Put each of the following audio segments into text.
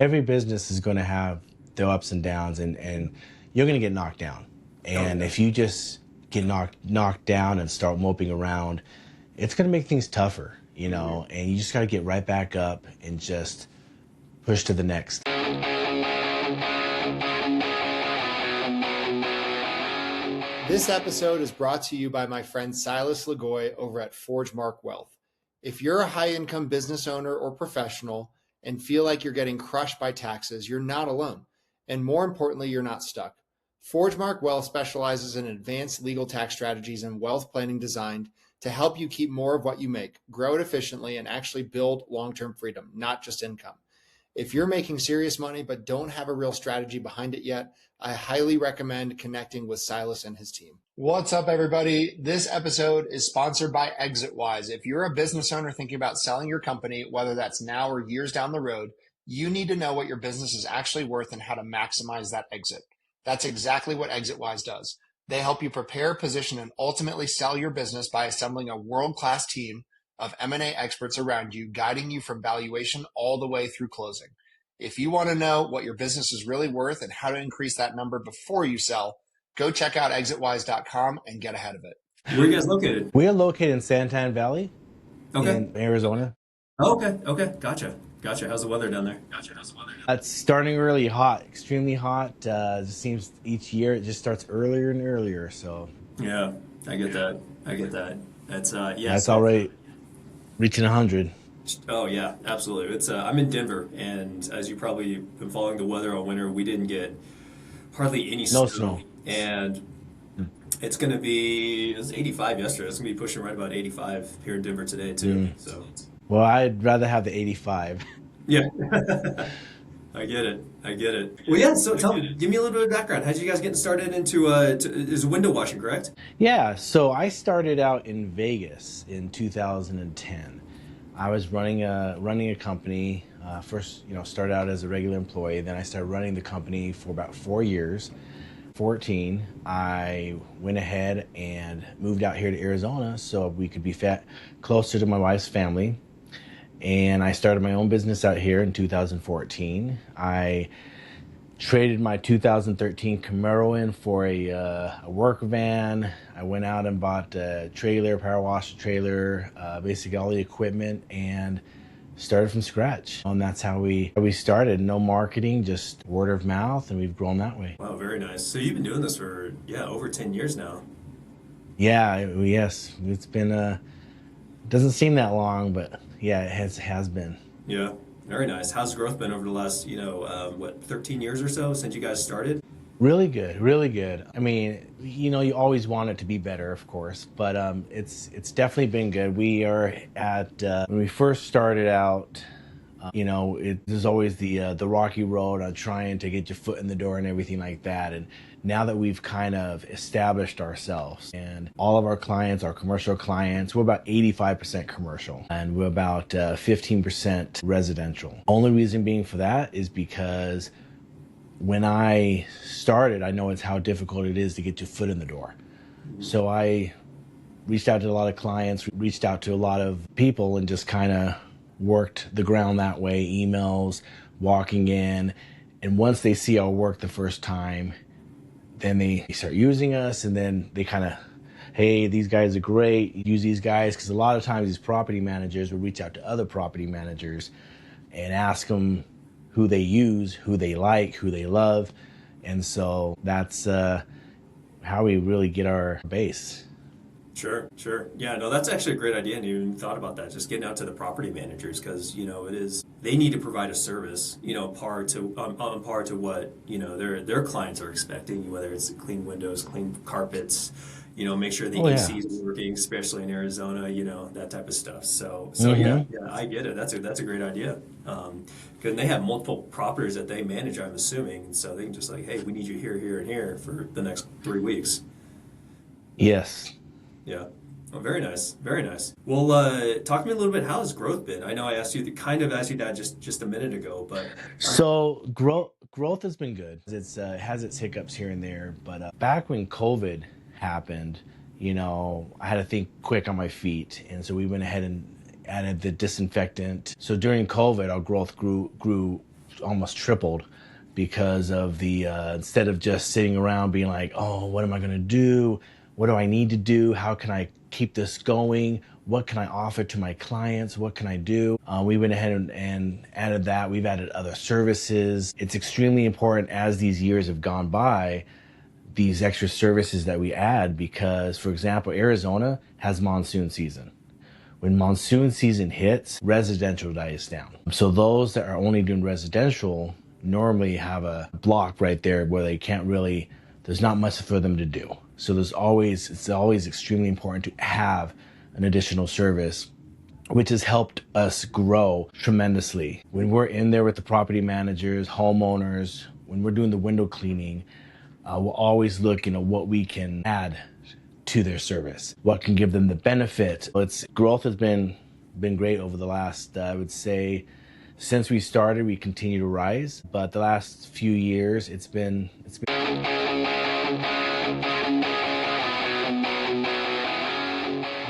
Every business is going to have their ups and downs, and you're going to get knocked down. Oh And yeah. if you just get knocked down and start moping around, it's going to make things tougher, and you just got to get right back up and just push to the next. This episode is brought to you by my friend Silas Lagoy over at ForgeMark Wealth. If you're a high-income business owner or professional and feel like you're getting crushed by taxes, you're not alone. And more importantly, you're not stuck. ForgeMark Wealth specializes in advanced legal tax strategies and wealth planning designed to help you keep more of what you make, grow it efficiently, and actually build long-term freedom, not just income. If you're making serious money but don't have a real strategy behind it yet, I highly recommend connecting with Silas and his team. What's up, everybody? This episode is sponsored by ExitWise. If you're a business owner thinking about selling your company, whether that's now or years down the road, you need to know what your business is actually worth and how to maximize that exit. That's exactly what ExitWise does. They help you prepare, position, and ultimately sell your business by assembling a world-class team of M&A experts around you, guiding you from valuation all the way through closing. If you want to know what your business is really worth and how to increase that number before you sell, go check out exitwise.com and get ahead of it. Where are you guys located? We are located in Santan Valley in Arizona. Oh, okay. Gotcha. How's the weather down there? It's starting really hot, extremely hot. It just seems each year it just starts earlier and earlier. So Yeah, I get that. It's that's all right. Reaching 100. Oh yeah, absolutely. It's I'm in Denver, and as you probably been following the weather all winter, we didn't get hardly any No snow. and it's gonna be, it was 85 yesterday. It's gonna be pushing right about 85 here in Denver today too. So Well, I'd rather have the 85. yeah, I get it. Well, yeah. So give me a little bit of background. How'd you guys get started into is window washing, correct? Yeah, so I started out in Vegas in 2010. I was running a company. First, started out as a regular employee. Then I started running the company for about 4 years. 14, I went ahead and moved out here to Arizona so we could be closer to my wife's family. And I started my own business out here in 2014. I traded my 2013 Camaro in for a work van. I went out and bought a trailer, power washer trailer, basically all the equipment, and started from scratch. And that's how we started. No marketing, just word of mouth, and we've grown that way. Wow, very nice. So you've been doing this for over 10 years now. Yeah, yes, it's been doesn't seem that long, but yeah, it has been. Yeah, very nice. How's growth been over the last 13 years or so since you guys started? Really good, really good. I mean, you always want it to be better, of course, but it's definitely been good. We are at when we first started out, there's always the rocky road on trying to get your foot in the door and everything like that. And now that we've kind of established ourselves and all of our clients, our commercial clients, we're about 85% commercial and we're about 15% residential. Only reason being for that is because when I started, I know it's how difficult it is to get your foot in the door. So I reached out to a lot of clients, reached out to a lot of people, and just kind of worked the ground that way, emails, walking in. And once they see our work the first time, then they start using us, and then they kind of, hey, these guys are great, use these guys. Because a lot of times these property managers will reach out to other property managers and ask them who they use, who they like, who they love. And so that's how we really get our base. Sure. Yeah, no, that's actually a great idea. And you even thought about that, just getting out to the property managers, because they need to provide a service, on par to what their clients are expecting, whether it's clean windows, clean carpets, make sure the AC is working, especially in Arizona, that type of stuff. So yeah, I get it. That's a great idea. Because they have multiple properties that they manage, I'm assuming, and so they can just hey, we need you here, here, and here for the next 3 weeks. Yes. Yeah. Oh, very nice. Well, talk to me a little bit. How has growth been? I know I asked you that just a minute ago, but so growth has been good. It's has its hiccups here and there, but back when COVID happened, I had to think quick on my feet, and so we went ahead and added the disinfectant. So during COVID, our growth grew almost tripled because of the instead of just sitting around being like, oh, what am I going to do? What do I need to do? How can I keep this going? What can I offer to my clients? What can I do? We went ahead and added that. We've added other services. It's extremely important as these years have gone by, these extra services that we add, because, for example, Arizona has monsoon season. When monsoon season hits, residential dies down. So those that are only doing residential normally have a block right there where they can't really, there's not much for them to do. So it's always extremely important to have an additional service, which has helped us grow tremendously. When we're in there with the property managers, homeowners, when we're doing the window cleaning, we'll always look, what we can add to their service, what can give them the benefit. Growth has been great over the last, I would say, since we started, we continue to rise. But the last few years, it's been.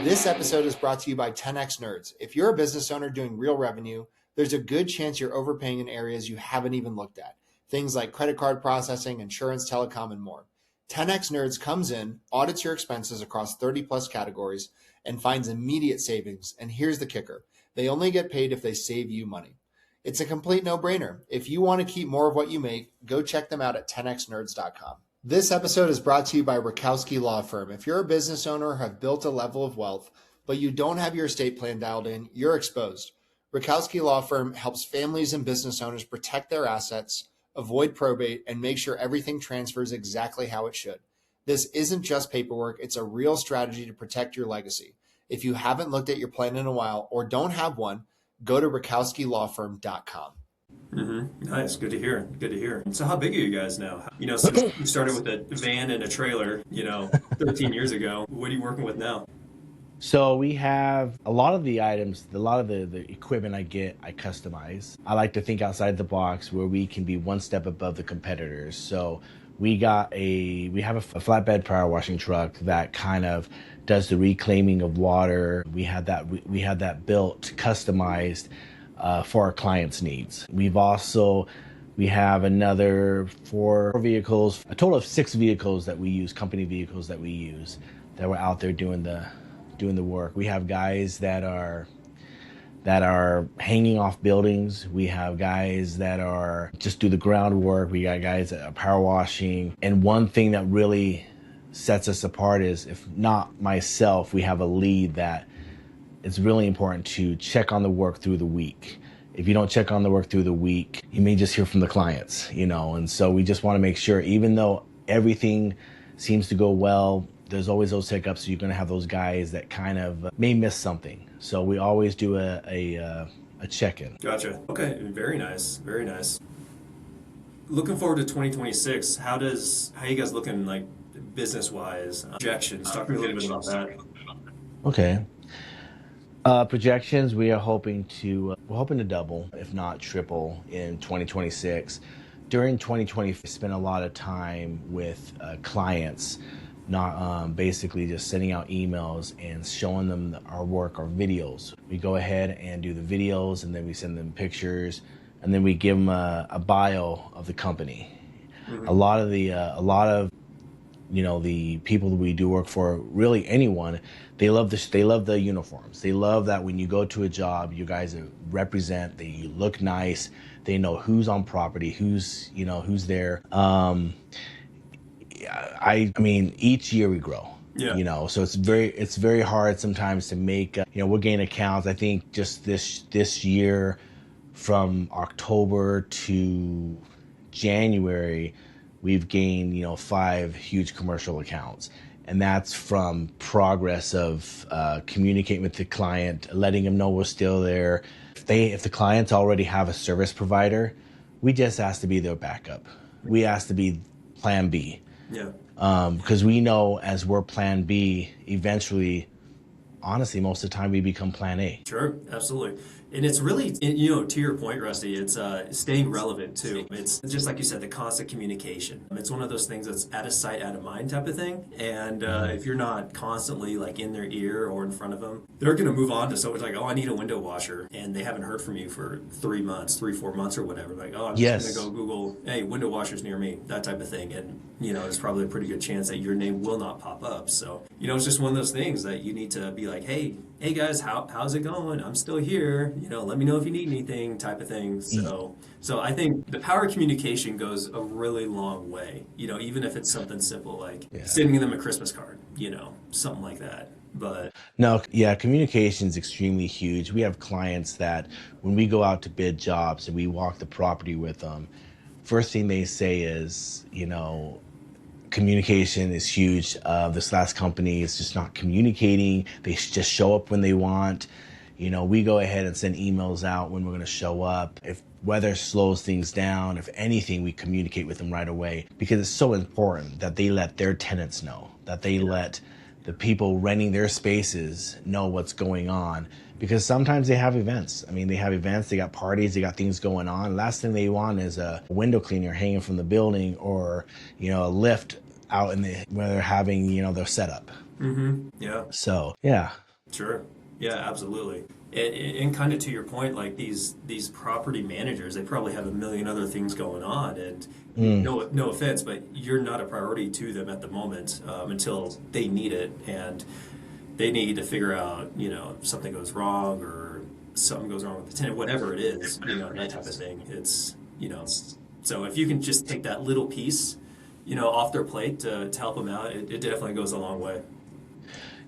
This episode is brought to you by 10X Nerds. If you're a business owner doing real revenue, there's a good chance you're overpaying in areas you haven't even looked at. Things like credit card processing, insurance, telecom, and more. 10X Nerds comes in, audits your expenses across 30 plus categories, and finds immediate savings. And here's the kicker. They only get paid if they save you money. It's a complete no-brainer. If you want to keep more of what you make, go check them out at 10xnerds.com. This episode is brought to you by Rakowski Law Firm. If you're a business owner or have built a level of wealth, but you don't have your estate plan dialed in, you're exposed. Rakowski Law Firm helps families and business owners protect their assets, avoid probate, and make sure everything transfers exactly how it should. This isn't just paperwork, it's a real strategy to protect your legacy. If you haven't looked at your plan in a while or don't have one, go to rakowskilawfirm.com. Nice. Good to hear. Good to hear. So how big are you guys now? Since you started with a van and a trailer, 13 years ago, what are you working with now? So we have a lot of the items, a lot of the equipment I customize. I like to think outside the box where we can be one step above the competitors. So we have a flatbed power washing truck that kind of does the reclaiming of water. We had that built, customized for our clients' needs. We have another 4 vehicles, a total of 6 vehicles that we use, company vehicles that we use, that were out there doing the work. We have guys that are hanging off buildings. We have guys that are just do the groundwork. We got guys that are power washing. And one thing that really sets us apart is, if not myself, we have a lead that it's really important to check on the work through the week. If you don't check on the work through the week, you may just hear from the clients, and so we just want to make sure, even though everything seems to go well, there's always those hiccups. So you're going to have those guys that kind of may miss something. So we always do a check-in. Gotcha. Okay. Very nice. Very nice. Looking forward to 2026. How are you guys looking, like, business-wise? Projections. Talk to me a little bit about that. Okay. Projections, we're hoping to double, if not triple, in 2026. During 2020, we spent a lot of time with clients, not basically just sending out emails and showing them our work, our videos. We go ahead and do the videos, and then we send them pictures, and then we give them a bio of the company. Mm-hmm. A lot of the people that we do work for, really anyone, they love the uniforms. They love that when you go to a job, you guys represent, you look nice, they know who's on property, who's there. I mean, each year we grow. Yeah. So it's very hard sometimes to make. We're gaining accounts. I think just this year, from October to January, we've gained 5 huge commercial accounts, and that's from progress of communicating with the client, letting them know we're still there. If the clients already have a service provider, we just ask to be their backup. We ask to be Plan B. Yeah. Because we know as we're Plan B, eventually, honestly, most of the time we become Plan A. Sure, absolutely. And it's really, to your point, Rusty, it's staying relevant too. It's just like you said, the constant communication. It's one of those things that's out of sight, out of mind type of thing. And if you're not constantly like in their ear or in front of them, they're going to move on to someone like, oh, I need a window washer. And they haven't heard from you for 3 months, 4 months or whatever. Like, oh, I'm just going to go Google, hey, window washers near me, that type of thing. And, there's probably a pretty good chance that your name will not pop up. So, it's just one of those things that you need to be like, hey guys, how's it going? I'm still here. Let me know if you need anything, type of thing. So I think the power of communication goes a really long way. Even if it's something simple like sending them a Christmas card, something like that. But no, yeah, communication is extremely huge. We have clients that when we go out to bid jobs and we walk the property with them, first thing they say is, communication is huge. This last company is just not communicating. They just show up when they want. We go ahead and send emails out when we're going to show up. If weather slows things down, if anything, we communicate with them right away, because it's so important that they let their tenants know, that they let the people renting their spaces know what's going on, because sometimes they have events. They got parties, they got things going on. Last thing they want is a window cleaner hanging from the building, or, a lift out where they're having, their setup. Mm-hmm. Yeah. So, yeah. Sure. Yeah, absolutely. And kind of to your point, like these property managers, they probably have a million other things going on, and no offense, but you're not a priority to them at the moment until they need it, and they need to figure out, if something goes wrong or something goes wrong with the tenant, whatever it is, that type of thing. It's, so if you can just take that little piece, off their plate to help them out, it definitely goes a long way.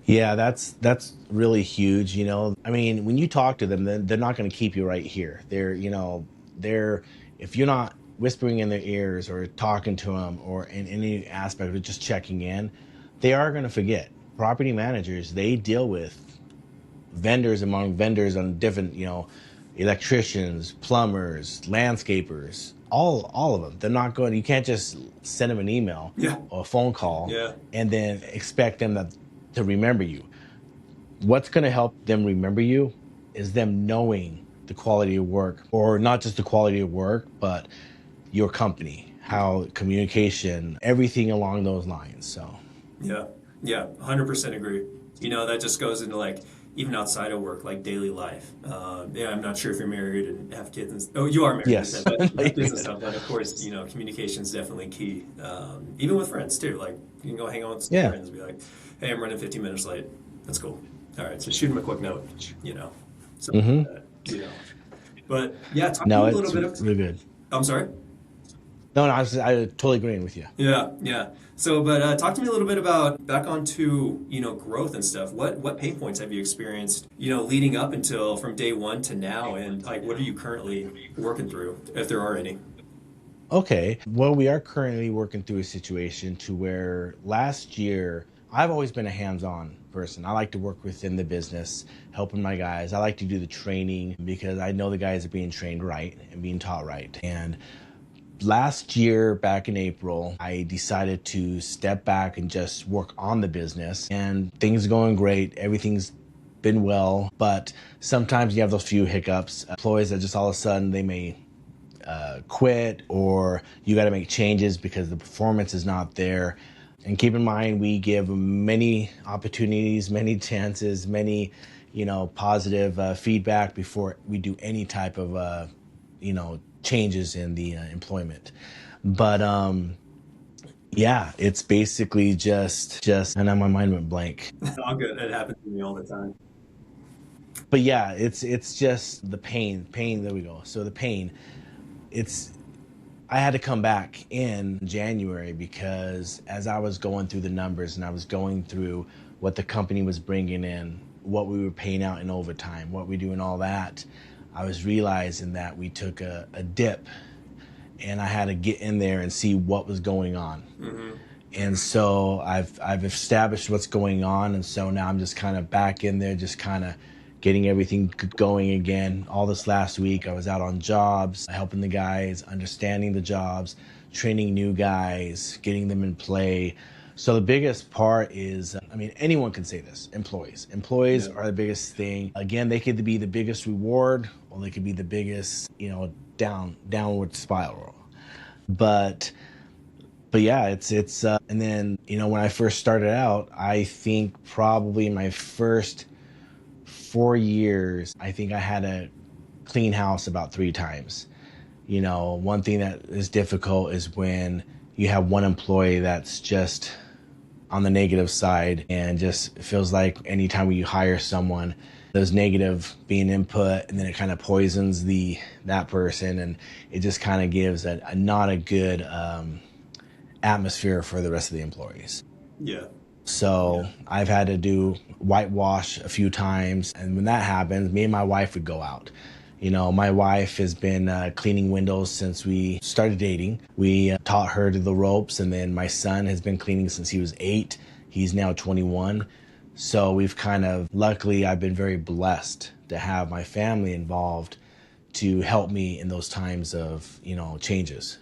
Yeah, that's really huge. When you talk to them, they're not going to keep you right here. They're if you're not whispering in their ears or talking to them or in any aspect of just checking in, they are going to forget. Property managers, they deal with vendors on different, electricians, plumbers, landscapers, all of them. They're not going. You can't just send them an email or a phone call and then expect them to remember you. What's going to help them remember you is them knowing the quality of work, or not just the quality of work, but your company, how communication, everything along those lines. So yeah, 100% agree. That just goes into like even outside of work, like daily life. I'm not sure if you're married and have kids. You are married. Yes. But have kids and stuff. But of course, communication is definitely key. Even with friends too. Like you can go hang out with some friends and be like, hey, I'm running 15 minutes late. That's cool. All right, so shoot them a quick note, something like that, But yeah, talk to me a little bit of... really good. I'm sorry? No, I totally agreeing with you. Yeah. So, but talk to me a little bit about back onto, growth and stuff. What pain points have you experienced, leading up until from day one to now, and like what are you currently working through, if there are any? Okay. Well, we are currently working through a situation to where last year, I've always been a hands-on person. I like to work within the business, helping my guys. I like to do the training because I know the guys are being trained right and being taught right. And last year, back in April, I decided to step back and just work on the business. And things are going great. Everything's been well. But sometimes you have those few hiccups. Employees that just all of a sudden they may quit, or you got to make changes because the performance is not there. And keep in mind, we give many opportunities, many chances, many, positive feedback before we do any type of, changes in the employment. But it's basically just, and then my mind went blank. All good. It happens to me all the time. But yeah, it's just the pain. There we go. So the pain, I had to come back in January because as I was going through the numbers and I was going through what the company was bringing in, what we were paying out in overtime, what we do and all that, I was realizing that we took a dip, and I had to get in there and see what was going on. Mm-hmm. And so I've established what's going on, and so now I'm just kind of back in there, just kind of getting everything going again. All this last week, I was out on jobs, helping the guys, understanding the jobs, training new guys, getting them in play, So the biggest part is, I mean, anyone can say this, employees. Employees Yeah. are the biggest thing. Again, they could be the biggest reward, or they could be the biggest, downward spiral. But yeah, and then, when I first started out, I think probably my first 4 years, I think I had to clean house about 3 times. One thing that is difficult is when you have one employee that's just on the negative side, and just feels like anytime you hire someone, there's negative being input, and then it kind of poisons that person, and it just kind of gives a not a good atmosphere for the rest of the employees. Yeah. So Yeah. I've had to do whitewash a few times. And when that happens, me and my wife would go out. My wife has been cleaning windows since we started dating. We taught her to the ropes. And then my son has been cleaning since he was 8. He's now 21. So luckily, I've been very blessed to have my family involved to help me in those times of, changes.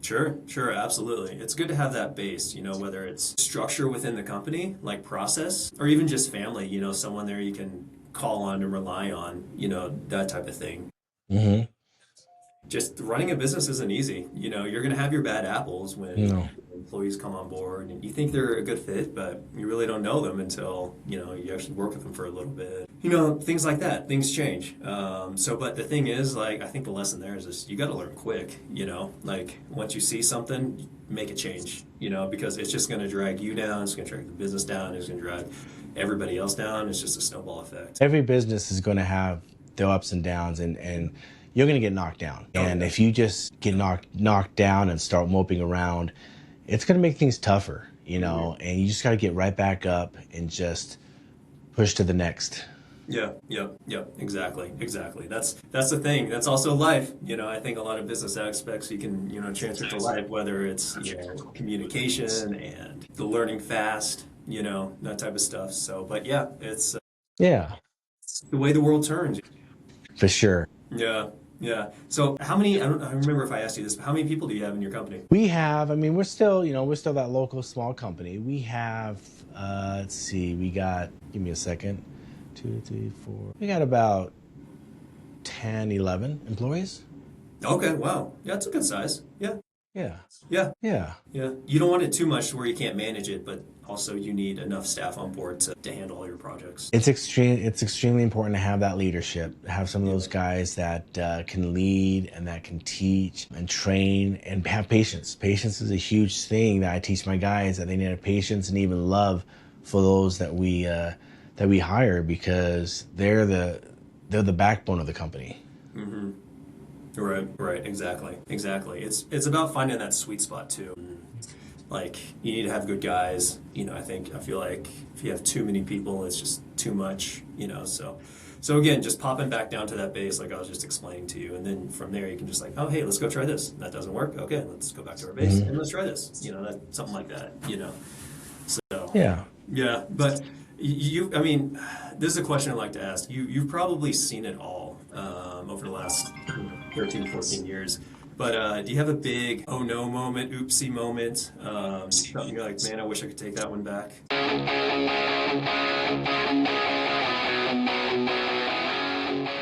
Sure, absolutely. It's good to have that base, whether it's structure within the company, like process, or even just family, someone there you can call on and rely on, that type of thing. Mm-hmm. Just running a business isn't easy. You're going to have your bad apples when No. employees come on board and you think they're a good fit, but you really don't know them until, you actually work with them for a little bit. Things like that. Things change. But the thing is, like, I think the lesson there is just you got to learn quick, like once you see something, make a change, because it's just going to drag you down. It's going to drag the business down. It's going to drag everybody else down. It's just a snowball effect. Every business is going to have their ups and downs, and you're going to get knocked down. And yeah. if you just get knocked down and start moping around, it's going to make things tougher, Mm-hmm. and you just got to get right back up and just push to the next. Yeah, exactly. That's the thing. That's also life. I think a lot of business aspects you can, transfer to life, whether it's, communication and the learning fast, that type of stuff. So, but yeah, it's Yeah, the way the world turns. for sure. Yeah. So how many, I remember if I asked you this, but how many people do you have in your company? We're still, we're still that local small company. We have, let's see, give me a second, 2, 3, 4. We got about 10, 11 employees. Okay, wow. Yeah, it's a good size. Yeah. Yeah. Yeah. Yeah. Yeah. You don't want it too much to where you can't manage it, but also you need enough staff on board to handle all your projects. It's extremely important to have that leadership, have some of those guys that can lead and that can teach and train and have patience. Patience is a huge thing that I teach my guys, that they need to have patience and even love for those that we hire, because they're the backbone of the company. Mm-hmm. Right, exactly. It's about finding that sweet spot too. Like, you need to have good guys. I feel like if you have too many people, it's just too much. So again, just popping back down to that base, like I was just explaining to you, and then from there you can just like, oh hey, let's go try this. That doesn't work. Okay, let's go back to our base and let's try this. Something like that. So Yeah. but this is a question I'd like to ask. You've probably seen it all over the last 13, 14 years. But do you have a big oh no moment, oopsie moment? Something you're like, man, I wish I could take that one back.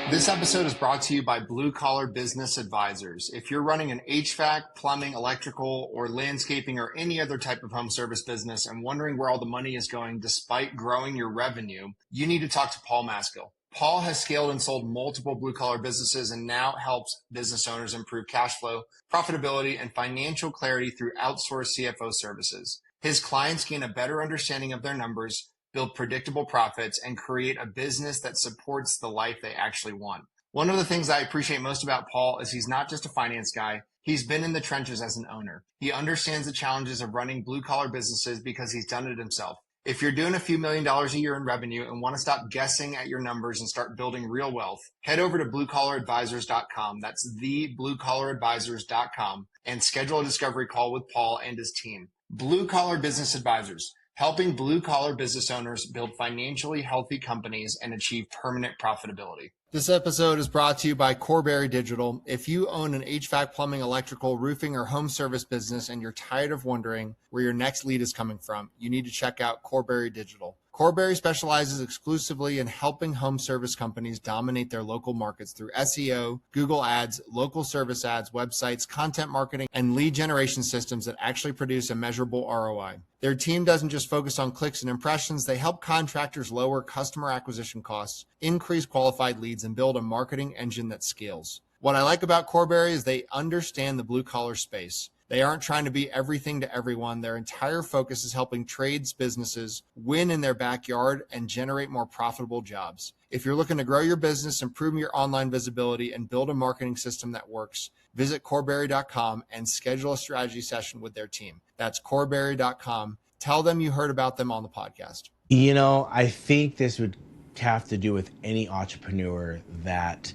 This episode is brought to you by Blue Collar Business Advisors. If you're running an HVAC, plumbing, electrical, or landscaping, or any other type of home service business and wondering where all the money is going despite growing your revenue, you need to talk to Paul Maskill. Paul has scaled and sold multiple blue-collar businesses and now helps business owners improve cash flow, profitability, and financial clarity through outsourced CFO services. His clients gain a better understanding of their numbers, build predictable profits, and create a business that supports the life they actually want. One of the things I appreciate most about Paul is he's not just a finance guy. He's been in the trenches as an owner. He understands the challenges of running blue-collar businesses because he's done it himself. If you're doing a few $1 million a year in revenue and want to stop guessing at your numbers and start building real wealth, head over to bluecollaradvisors.com. That's thebluecollaradvisors.com and schedule a discovery call with Paul and his team. Blue Collar Business Advisors. helping blue-collar business owners build financially healthy companies and achieve permanent profitability. This episode is brought to you by Corberry Digital. If you own an HVAC, plumbing, electrical, roofing, or home service business and you're tired of wondering where your next lead is coming from, you need to check out Corberry Digital. Corberry specializes exclusively in helping home service companies dominate their local markets through SEO, Google Ads, local service ads, websites, content marketing, and lead generation systems that actually produce a measurable ROI. Their team doesn't just focus on clicks and impressions. They help contractors lower customer acquisition costs, increase qualified leads, and build a marketing engine that scales. What I like about Corberry is they understand the blue-collar space. They aren't trying to be everything to everyone. Their entire focus is helping trades businesses win in their backyard and generate more profitable jobs. If you're looking to grow your business, improve your online visibility, and build a marketing system that works, visit Corberry.com and schedule a strategy session with their team. That's Corberry.com. Tell them you heard about them on the podcast. You know, I think this would have to do with any entrepreneur that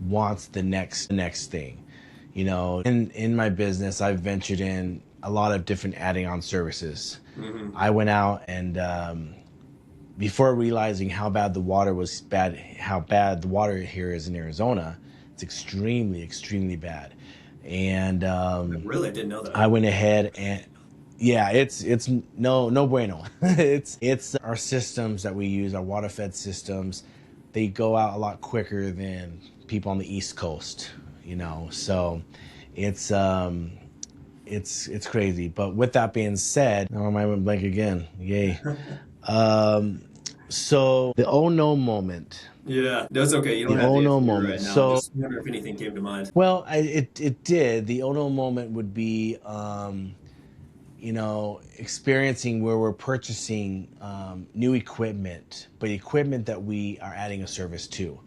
wants the next thing. You know, in my business, I've ventured in a lot of different adding on services. Mm-hmm. I went out and before realizing how bad the water here is in Arizona, it's extremely, extremely bad. And really, I didn't know that. I went ahead and yeah, it's no bueno. it's our systems that we use, our water fed systems. They go out a lot quicker than people on the East Coast. You know, so it's crazy. But with that being said, now my mind went blank again. Yay. So the oh no moment. Yeah, that's okay. You don't have oh to no answer moment. right now. So Just wonder if anything came to mind. Well, it did. The oh no moment would be you know, experiencing where we're purchasing new equipment, but equipment that we are adding a service to.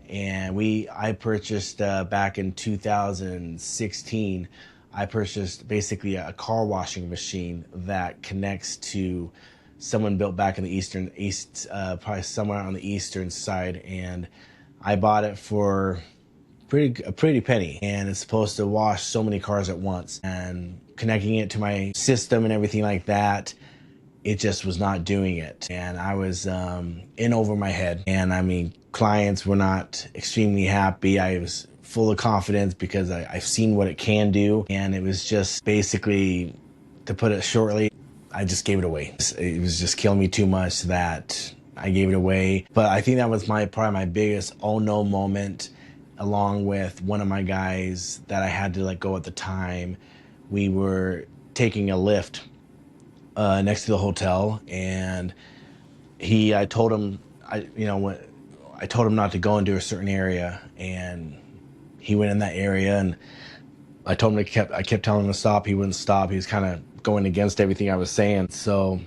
And I purchased back in 2016, I purchased basically a car washing machine that connects to someone built back in the probably somewhere on the eastern side. And I bought it for a pretty penny. And it's supposed to wash so many cars at once. And connecting it to my system and everything like that, it just was not doing it. And I was in over my head. And I mean, clients were not extremely happy. I was full of confidence because I've seen what it can do. And it was just basically, to put it shortly, I just gave it away. It was just killing me too much that I gave it away. But I think that was probably my biggest oh no moment, along with one of my guys that I had to let go at the time. We were taking a lift next to the hotel, and I told him not to go into a certain area, and he went in that area, and I told him I kept telling him to stop. He wouldn't stop. He was kind of going against everything I was saying. So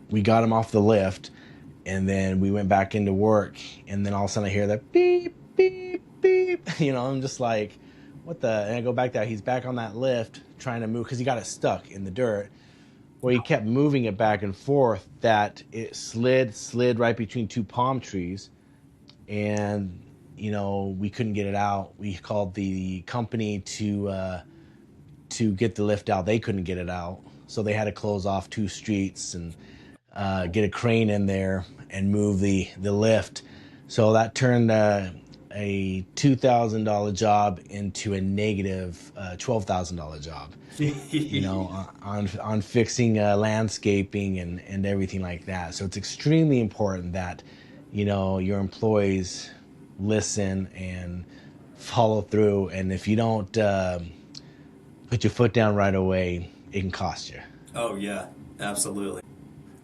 we got him off the lift, and then we went back into work, and then all of a sudden I hear that beep, beep, beep. You know, I'm just like, what the? And I go back there. He's back on that lift trying to move because he got it stuck in the dirt. Where he kept moving it back and forth, that it slid right between two palm trees, and you know, we couldn't get it out. We called the company to get the lift out. They couldn't get it out, so they had to close off 2 streets and get a crane in there and move the lift. So that turned a $2,000 job into a negative $12,000 job. You know, on fixing landscaping and everything like that. So it's extremely important that, you know, your employees listen and follow through. And if you don't put your foot down right away, it can cost you. Oh yeah, absolutely.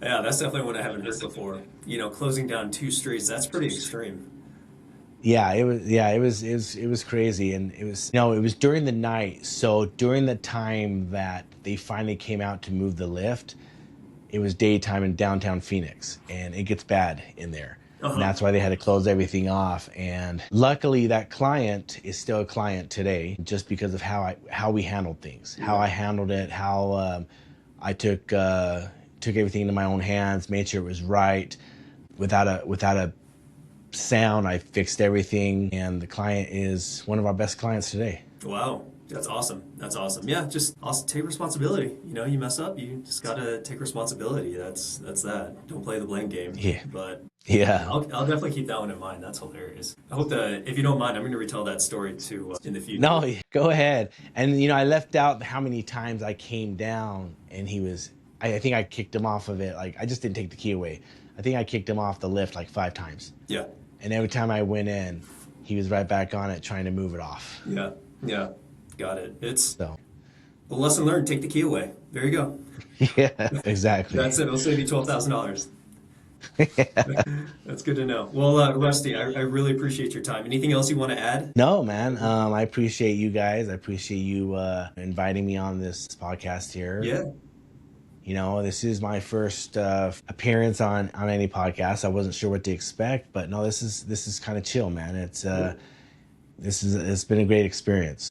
Yeah, that's definitely one I haven't heard before. You know, closing down 2 streets, that's pretty extreme. Yeah, it was crazy, and it was during the night. So during the time that they finally came out to move the lift, it was daytime in downtown Phoenix, and it gets bad in there. Uh-huh. And that's why they had to close everything off. And luckily, that client is still a client today, just because of how we handled things, how I handled it, how I took everything into my own hands, made sure it was right, without a sound. I fixed everything, and the client is one of our best clients today. Wow. That's awesome. That's awesome. Yeah, just also take responsibility. You know, you mess up, you just gotta take responsibility. That's that. Don't play the blame game. Yeah. But Yeah. I'll definitely keep that one in mind. That's hilarious. I hope that if you don't mind, I'm going to retell that story too in the future. No, go ahead. And I left out how many times I came down and I think I kicked him off of it. Like, I just didn't take the key away. I think I kicked him off the lift like 5 times. Yeah. And every time I went in, he was right back on it trying to move it off. Yeah. Yeah. Got it. It's So. the lesson learned. Take the key away. There you go. Yeah, exactly. That's it. It'll save you $12,000. That's good to know. Well, Rusty, I really appreciate your time. Anything else you want to add? No, man. I appreciate you guys. I appreciate you inviting me on this podcast here. Yeah. You know, this is my first appearance on any podcast. I wasn't sure what to expect, but no, this is kind of chill, man. It's been a great experience.